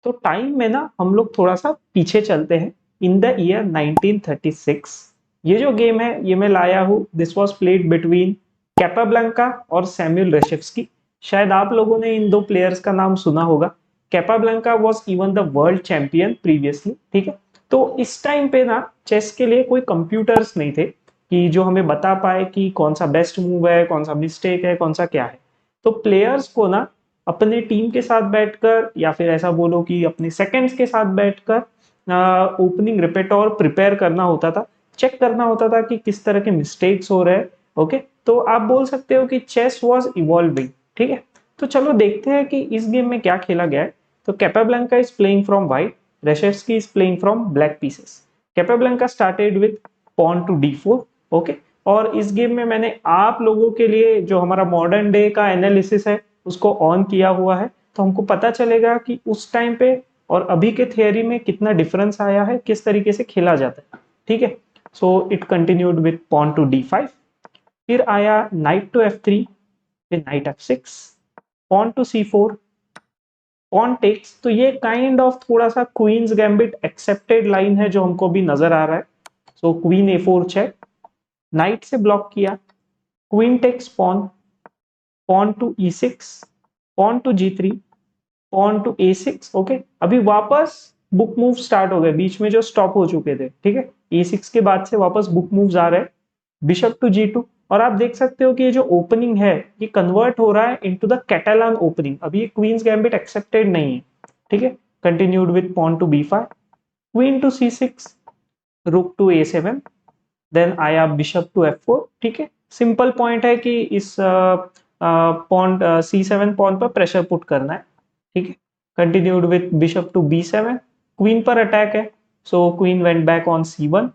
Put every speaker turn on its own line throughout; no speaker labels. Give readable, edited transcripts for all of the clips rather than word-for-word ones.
तो टाइम में ना हम लोग थोड़ा सा पीछे चलते हैं, इन द ईयर 1936। ये जो गेम है ये मैं लाया हूँ, दिस वाज प्लेड बिटवीन कैपाब्लांका और सैमुअल रेशेव्स्की। शायद आप लोगों ने इन दो प्लेयर्स का नाम सुना होगा। कैपाब्लांका was even the world champion previously, ठीक है। तो इस टाइम पे ना चेस के लिए कोई कंप्यूटर्स नहीं थे कि जो हमें बता पाए कि कौन सा बेस्ट मूव है, कौन सा मिस्टेक है, कौन सा क्या है। तो प्लेयर्स को ना अपने टीम के साथ बैठकर या फिर ऐसा बोलो कि अपने सेकंड्स के साथ बैठकर ओपनिंग रिपेटोर प्रिपेयर करना होता था, चेक करना होता था कि किस तरह के मिस्टेक्स हो रहे हैं। ओके, तो आप बोल सकते हो कि चेस वाज इवॉल्विंग, ठीक है। तो चलो देखते हैं कि इस गेम में क्या खेला गया है। तो Capablanca is playing from white, Reshevsky is playing from black pieces. Capablanca started with pawn to d4। Okay, और इस गेम में मैंने आप लोगों के लिए जो हमारा मॉडर्न डे का एनालिसिस है उसको ऑन किया हुआ है, तो हमको पता चलेगा कि उस टाइम पे और अभी के थियरी में कितना डिफरेंस आया है, किस तरीके से खेला जाता है, ठीक है। So it continued with pawn to d5, फिर आया नाइट टू f3, फिर knight f6, pawn to c4, pawn takes. तो ये काइंड ऑफ थोड़ा सा क्वींस गैम्बिट एक्सेप्टेड लाइन है जो हमको भी नजर आ रहा है। So queen a4 check, knight से ब्लॉक किया, queen takes pawn, pawn to e6, pawn to g3, pawn to a6। Okay, अभी वापस बुक मूव स्टार्ट हो गए, बीच में जो स्टॉप हो चुके थे, ठीक है। a6 के बाद से वापस बुक मूव्स आ रहे हैं, बिशप टू g2। और आप देख सकते हो कि ये जो ओपनिंग है ये कन्वर्ट हो रहा है इनटू द कैटालान ओपनिंग। अभी ये क्वींस गैम्बिट एक्सेप्टेड नहीं है, ठीक है। Continued with pawn to b5, queen to c6, rook to a7, then आया बिशप टू f4, ठीक है। सिंपल पॉइंट है कि इस पॉन c7 पॉन पर प्रेशर पुट करना है, ठीक है। Continued with bishop to b7, queen पर अटैक है, so queen went back on c1,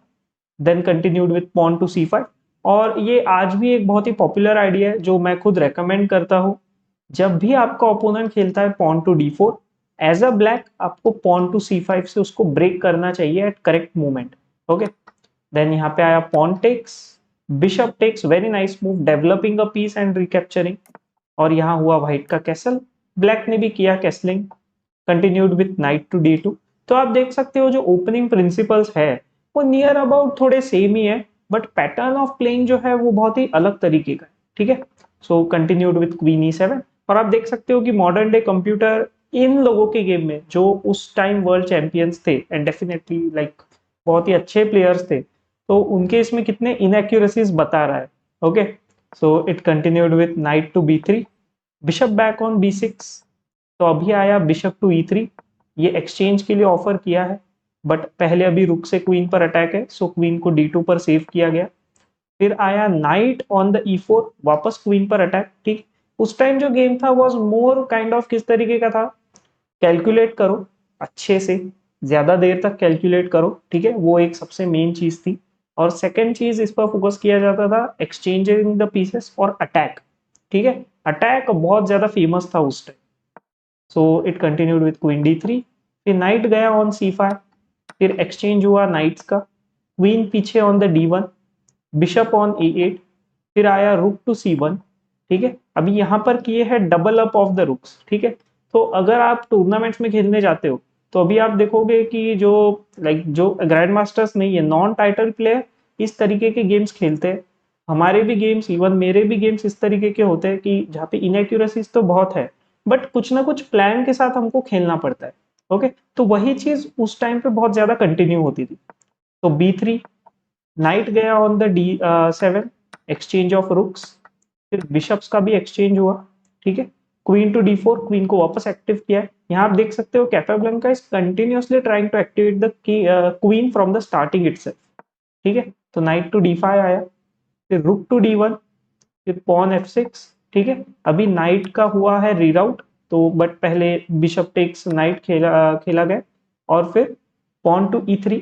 then continued with pawn to c5। और ये आज भी एक बहुत ही पॉपुलर आइडिया है जो मैं खुद रेकमेंड करता हूँ। जब भी आपका ओपोनेंट खेलता है pawn to d4, as a black आपको पॉन टू c5 से उसको ब्रेक करना चाहिए at correct moment. Okay, then यहाँ पे आया pawn takes, bishop takes, very nice move, developing a piece and recapturing. और यहाँ हुआ व्हाइट का कैसल, ब्लैक ने भी किया castling, continued with knight to d2। तो आप देख सकते हो जो ओपनिंग प्रिंसिपल्स है वो नियर अबाउट थोड़े सेम ही है, बट पैटर्न ऑफ प्लेइंग जो है वो बहुत ही अलग तरीके का है, ठीक है। So continued with queen e7। और आप देख सकते हो कि मॉडर्न डे कंप्यूटर इन लोगों के गेम में जो उस टाइम वर्ल्ड चैंपियंस थे एंड डेफिनेटली लाइक बहुत ही अच्छे प्लेयर्स थे, तो उनके इसमें कितने इनएक्यूरेसीज बता रहा है। Okay, so it continued with knight to b3, bishop back on b6। तो अभी आया बिशप टू e3, ये एक्सचेंज के लिए ऑफर किया है, बट पहले अभी रुक से क्वीन पर अटैक है, सो क्वीन को d2 पर सेव किया गया। फिर आया नाइट ऑन द e4, वापस क्वीन पर अटैक, ठीक। उस टाइम जो गेम था वाज मोर काइंड ऑफ किस तरीके का था, कैलकुलेट करो अच्छे से, ज्यादा देर तक कैलकुलेट करो, ठीक है, वो एक सबसे मेन चीज थी। और सेकंड चीज इस पर फोकस किया जाता था एक्सचेंजिंग द पीसेस और अटैक, ठीक है। अटैक बहुत ज्यादा फेमस था उस time. So it continued with queen d3, फिर नाइट गया ऑन c5, फिर एक्सचेंज हुआ नाइट्स का, क्वीन पीछे on the d1, bishop on e8, फिर आया रुक टू c1, ठीक है। अभी यहाँ पर किए हैं डबल अप ऑफ द रुक्स, ठीक है। तो अगर आप टूर्नामेंट्स में खेलने जाते हो तो अभी आप देखोगे कि जो जो ग्रैंड मास्टर्स नहीं है, नॉन टाइटल प्लेयर इस तरीके के गेम्स खेलते हैं। हमारे भी गेम्स, इवन मेरे भी गेम्स इस तरीके के होते हैं कि जहाँ पे इनएक्यूरेसीज तो बहुत है, बट कुछ ना कुछ प्लान के साथ हमको खेलना पड़ता है। ओके, तो वही चीज उस टाइम पे बहुत ज्यादा कंटिन्यू होती थी। तो b3, नाइट गया on the d7, exchange of rooks, फिर बिशप्स का भी एक्सचेंज हुआ, ठीक है। क्वीन टू d4, क्वीन को वापस एक्टिव किया है। यहाँ आप देख सकते हो Capablanca is continuously trying to activate the queen from the starting itself, ठीक है। तो नाइट टू d5 आया, फिर रुक टू d1, फिर पॉन f6, ठीक है। अभी नाइट का हुआ है रीराउट, तो बट पहले बिशप टेक्स नाइट खेला गया, और फिर pawn to e3,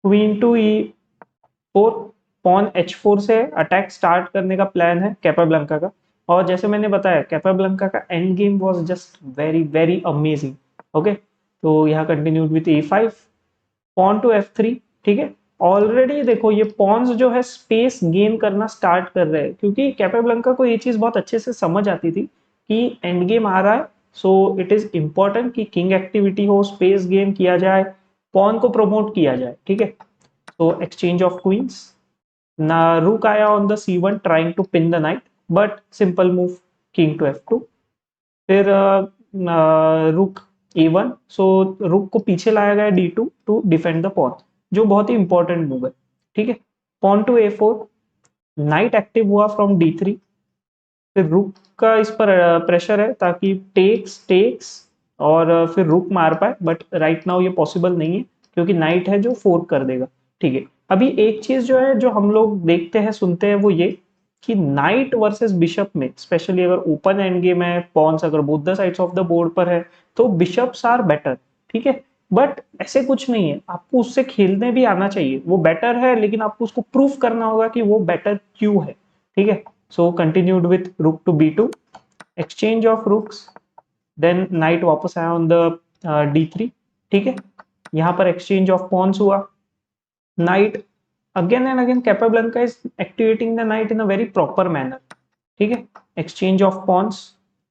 queen to e4, pawn h4 से अटैक स्टार्ट करने का प्लान है कैपाब्लांका का। और जैसे मैंने बताया कैपाब्लांका का end game was just very very amazing. Okay, तो यहाँ continued with a5, pawn to f3, ठीक है। ऑलरेडी देखो ये पॉन्स जो है स्पेस गेन करना स्टार्ट कर रहे हैं, क्योंकि कैपाब्लांका को ये चीज बहुत अच्छे से समझ आती थी कि एंड गेम आ रहा है, सो इट इज इंपॉर्टेंट कि किंग एक्टिविटी हो, स्पेस गेम किया जाए, पॉन को प्रमोट किया जाए, ठीक है। तो एक्सचेंज ऑफ क्वींस ना, रुक आया on the C1 trying to pin the knight, but simple move king to F2। फिर रुक A1, सो रुक को पीछे लाया गया D2 to defend the pawn, जो बहुत ही इंपॉर्टेंट मूव है, ठीक है। Pawn to A4, knight active हुआ फ्रॉम D3। फिर रुक का इस पर प्रेशर है ताकि टेक्स टेक्स और फिर रुक मार पाए, बट राइट नाउ ये पॉसिबल नहीं है क्योंकि नाइट है जो फोर्क कर देगा, ठीक है। अभी एक चीज जो है जो हम लोग देखते हैं सुनते हैं वो ये कि नाइट वर्सेस बिशप में, स्पेशली अगर ओपन एंड गेम है, पॉन्स अगर both the sides of the board पर है, तो बिशप्स आर बेटर, ठीक है। बट ऐसे कुछ नहीं है, आपको उससे खेलने भी आना चाहिए। वो बेटर है लेकिन आपको उसको प्रूफ करना होगा कि वो बेटर क्यों है, ठीक है। So continued with rook to B2, exchange of rooks, then knight वापस आया ऑन द D3, ठीक है। यहाँ पर एक्सचेंज ऑफ पॉन्स हुआ, knight again and again Capablanca is activating the knight in a very proper manner, ठीक है। Exchange of pawns,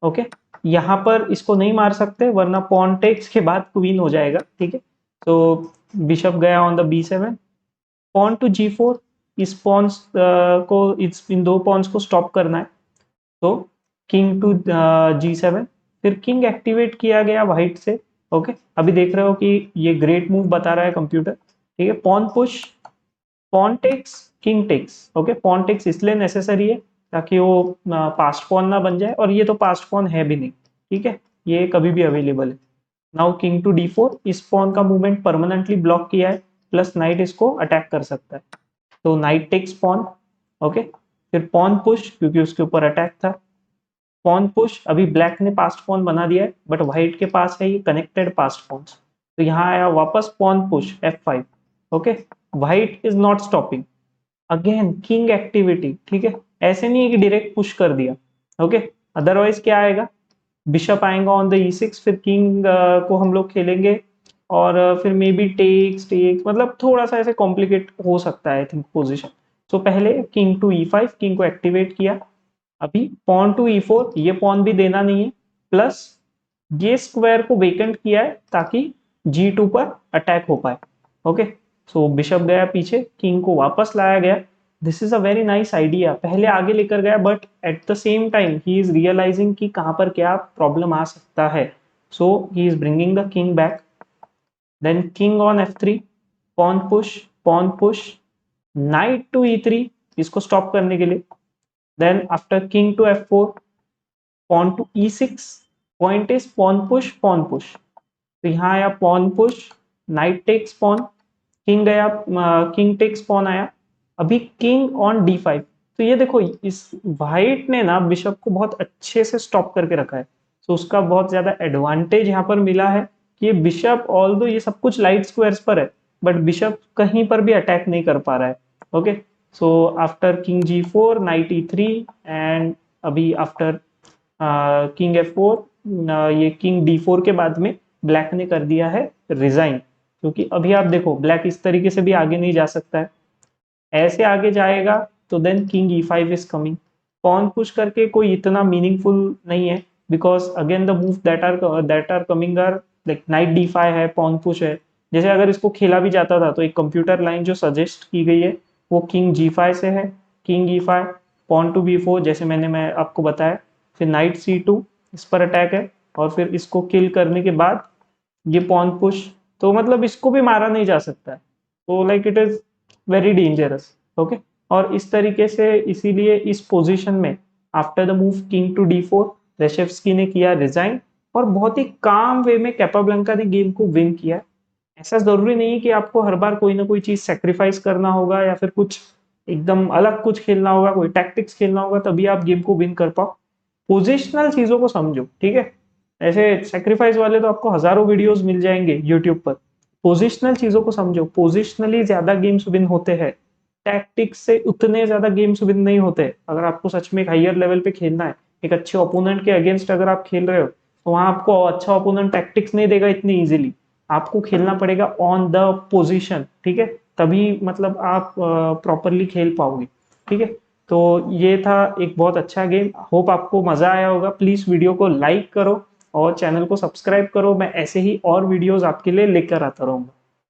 okay. यहाँ पर इसको नहीं मार सकते वरना पॉन टेक्स के बाद क्वीन हो जाएगा, ठीक है। तो बिशप गया on the B7, pawn to G4, इस पॉन्स को इन दो पॉन्स को स्टॉप करना है, तो किंग टू G7। फिर किंग एक्टिवेट किया गया व्हाइट से, ओके। अभी देख रहे हो कि ये ग्रेट मूव बता रहा है कंप्यूटर, ठीक है। Pawn push, pawn takes, king takes, okay. Pawn takes इसलिए नेसेसरी है ताकि वो पास्ट पॉन ना बन जाए, और ये तो पास्ट पॉन है भी नहीं, ठीक है, ये कभी भी अवेलेबल है। नाउ किंग टू D4, इस पॉन का मूवमेंट परमानेंटली ब्लॉक किया है, प्लस नाइट इसको अटैक कर सकता है, तो नाइट टेक्स पॉन, ओके। फिर पॉन पुश क्योंकि उसके ऊपर अटैक था, पॉन पुश, अभी ब्लैक ने पास्ट पॉन बना दिया है बट व्हाइट के पास है ये कनेक्टेड पास्ट पॉन्स, तो यहाँ आया वापस pawn push F5, okay. White is not stopping, again king activity, ठीक है। ऐसे नहीं है कि डायरेक्ट पुश कर दिया, ओके। अदरवाइज क्या आएगा, बिशप आएगा ऑन द E6, फिर किंग को हम लोग खेलेंगे, और फिर मे बी टेक्स टेक्स, मतलब थोड़ा सा ऐसे कॉम्प्लिकेट हो सकता है आई थिंक पोजिशन। सो पहले किंग टू E5, किंग को एक्टिवेट किया, अभी पॉन टू E4, ये पॉन भी देना नहीं है, प्लस ये स्क्वायर को वेकेंट किया है ताकि G2 पर अटैक हो पाए, ओके। सो बिशप गया पीछे, किंग को वापस लाया गया, this is a very nice idea, पहले आगे लेकर गया but at the same time he is realising कि कहां पर क्या प्रॉब्लम आ सकता है, so he is bringing the king back, then king on F3, pawn push, knight to E3, इसको स्टॉप करने के लिए, then after king to F4, pawn to E6, point is pawn push, तो यहाँ आया pawn push, knight takes pawn, king गया, king takes pawn आया, अभी किंग ऑन D5, तो ये देखो इस व्हाइट ने ना बिशप को बहुत अच्छे से स्टॉप करके रखा है, तो उसका बहुत ज्यादा एडवांटेज यहाँ पर मिला है कि ये बिशप ऑल्दो ये सब कुछ लाइट स्क्वायर्स पर है बट बिशप कहीं पर भी अटैक नहीं कर पा रहा है, okay. So after king G4, night E3, and अभी आफ्टर किंग F4, ये किंग D4 के बाद में ब्लैक ने कर दिया है रिजाइन, क्योंकि अभी आप देखो ब्लैक इस तरीके से भी आगे नहीं जा सकता है, ऐसे आगे जाएगा तो then king E5 is coming, pawn push करके कोई इतना मीनिंगफुल नहीं है, because again the move that are coming are like knight D5 है, पॉन पुश है, जैसे अगर इसको खेला भी जाता था तो एक कंप्यूटर लाइन जो सजेस्ट की गई है वो किंग G5 से है, king E5, pawn to B4 जैसे मैं आपको बताया, फिर नाइट C2, इस पर अटैक है, और फिर इसको किल करने के बाद ये पॉन पुश, तो मतलब इसको भी मारा नहीं जा सकता है, तो like it is very dangerous, okay. और इस तरीके से इसीलिए इस पोजीशन में after the move king to D4, Reshevsky ने किया रिजाइन, और बहुत ही काम वे में कैपाब्लांका ने गेम को विन किया। ऐसा जरूरी नहीं है कि आपको हर बार कोई ना कोई चीज सेक्रीफाइस करना होगा या फिर कुछ एकदम अलग कुछ खेलना होगा, कोई टैक्टिक्स खेलना होगा तभी आप गेम को विन कर पाओ। पोजिशनल चीजों को समझो, ठीक है। ऐसे सेक्रीफाइस वाले तो आपको हजारों वीडियोस मिल जाएंगे यूट्यूब पर, पोजिशनल चीजों को समझो, पोजिशनली ज्यादा गेम्स विन होते हैं, टैक्टिक्स से उतने ज्यादा गेम्स विन नहीं होते। अगर आपको सच में एक हायर लेवल पे खेलना है, एक अच्छे ओपोनेंट के अगेंस्ट अगर आप खेल रहे हो, तो वहां आपको अच्छा ओपोनेंट टैक्टिक्स नहीं देगा इतनी इजीली, आपको खेलना पड़ेगा ऑन द पोजिशन, ठीक है, तभी मतलब आप प्रॉपरली खेल पाओगे, ठीक है। तो ये था एक बहुत अच्छा गेम, होप आपको मजा आया होगा, प्लीज वीडियो को लाइक करो और चैनल को सब्सक्राइब करो। मैं ऐसे ही और वीडियोस आपके लिए लेकर आता रहूंगा।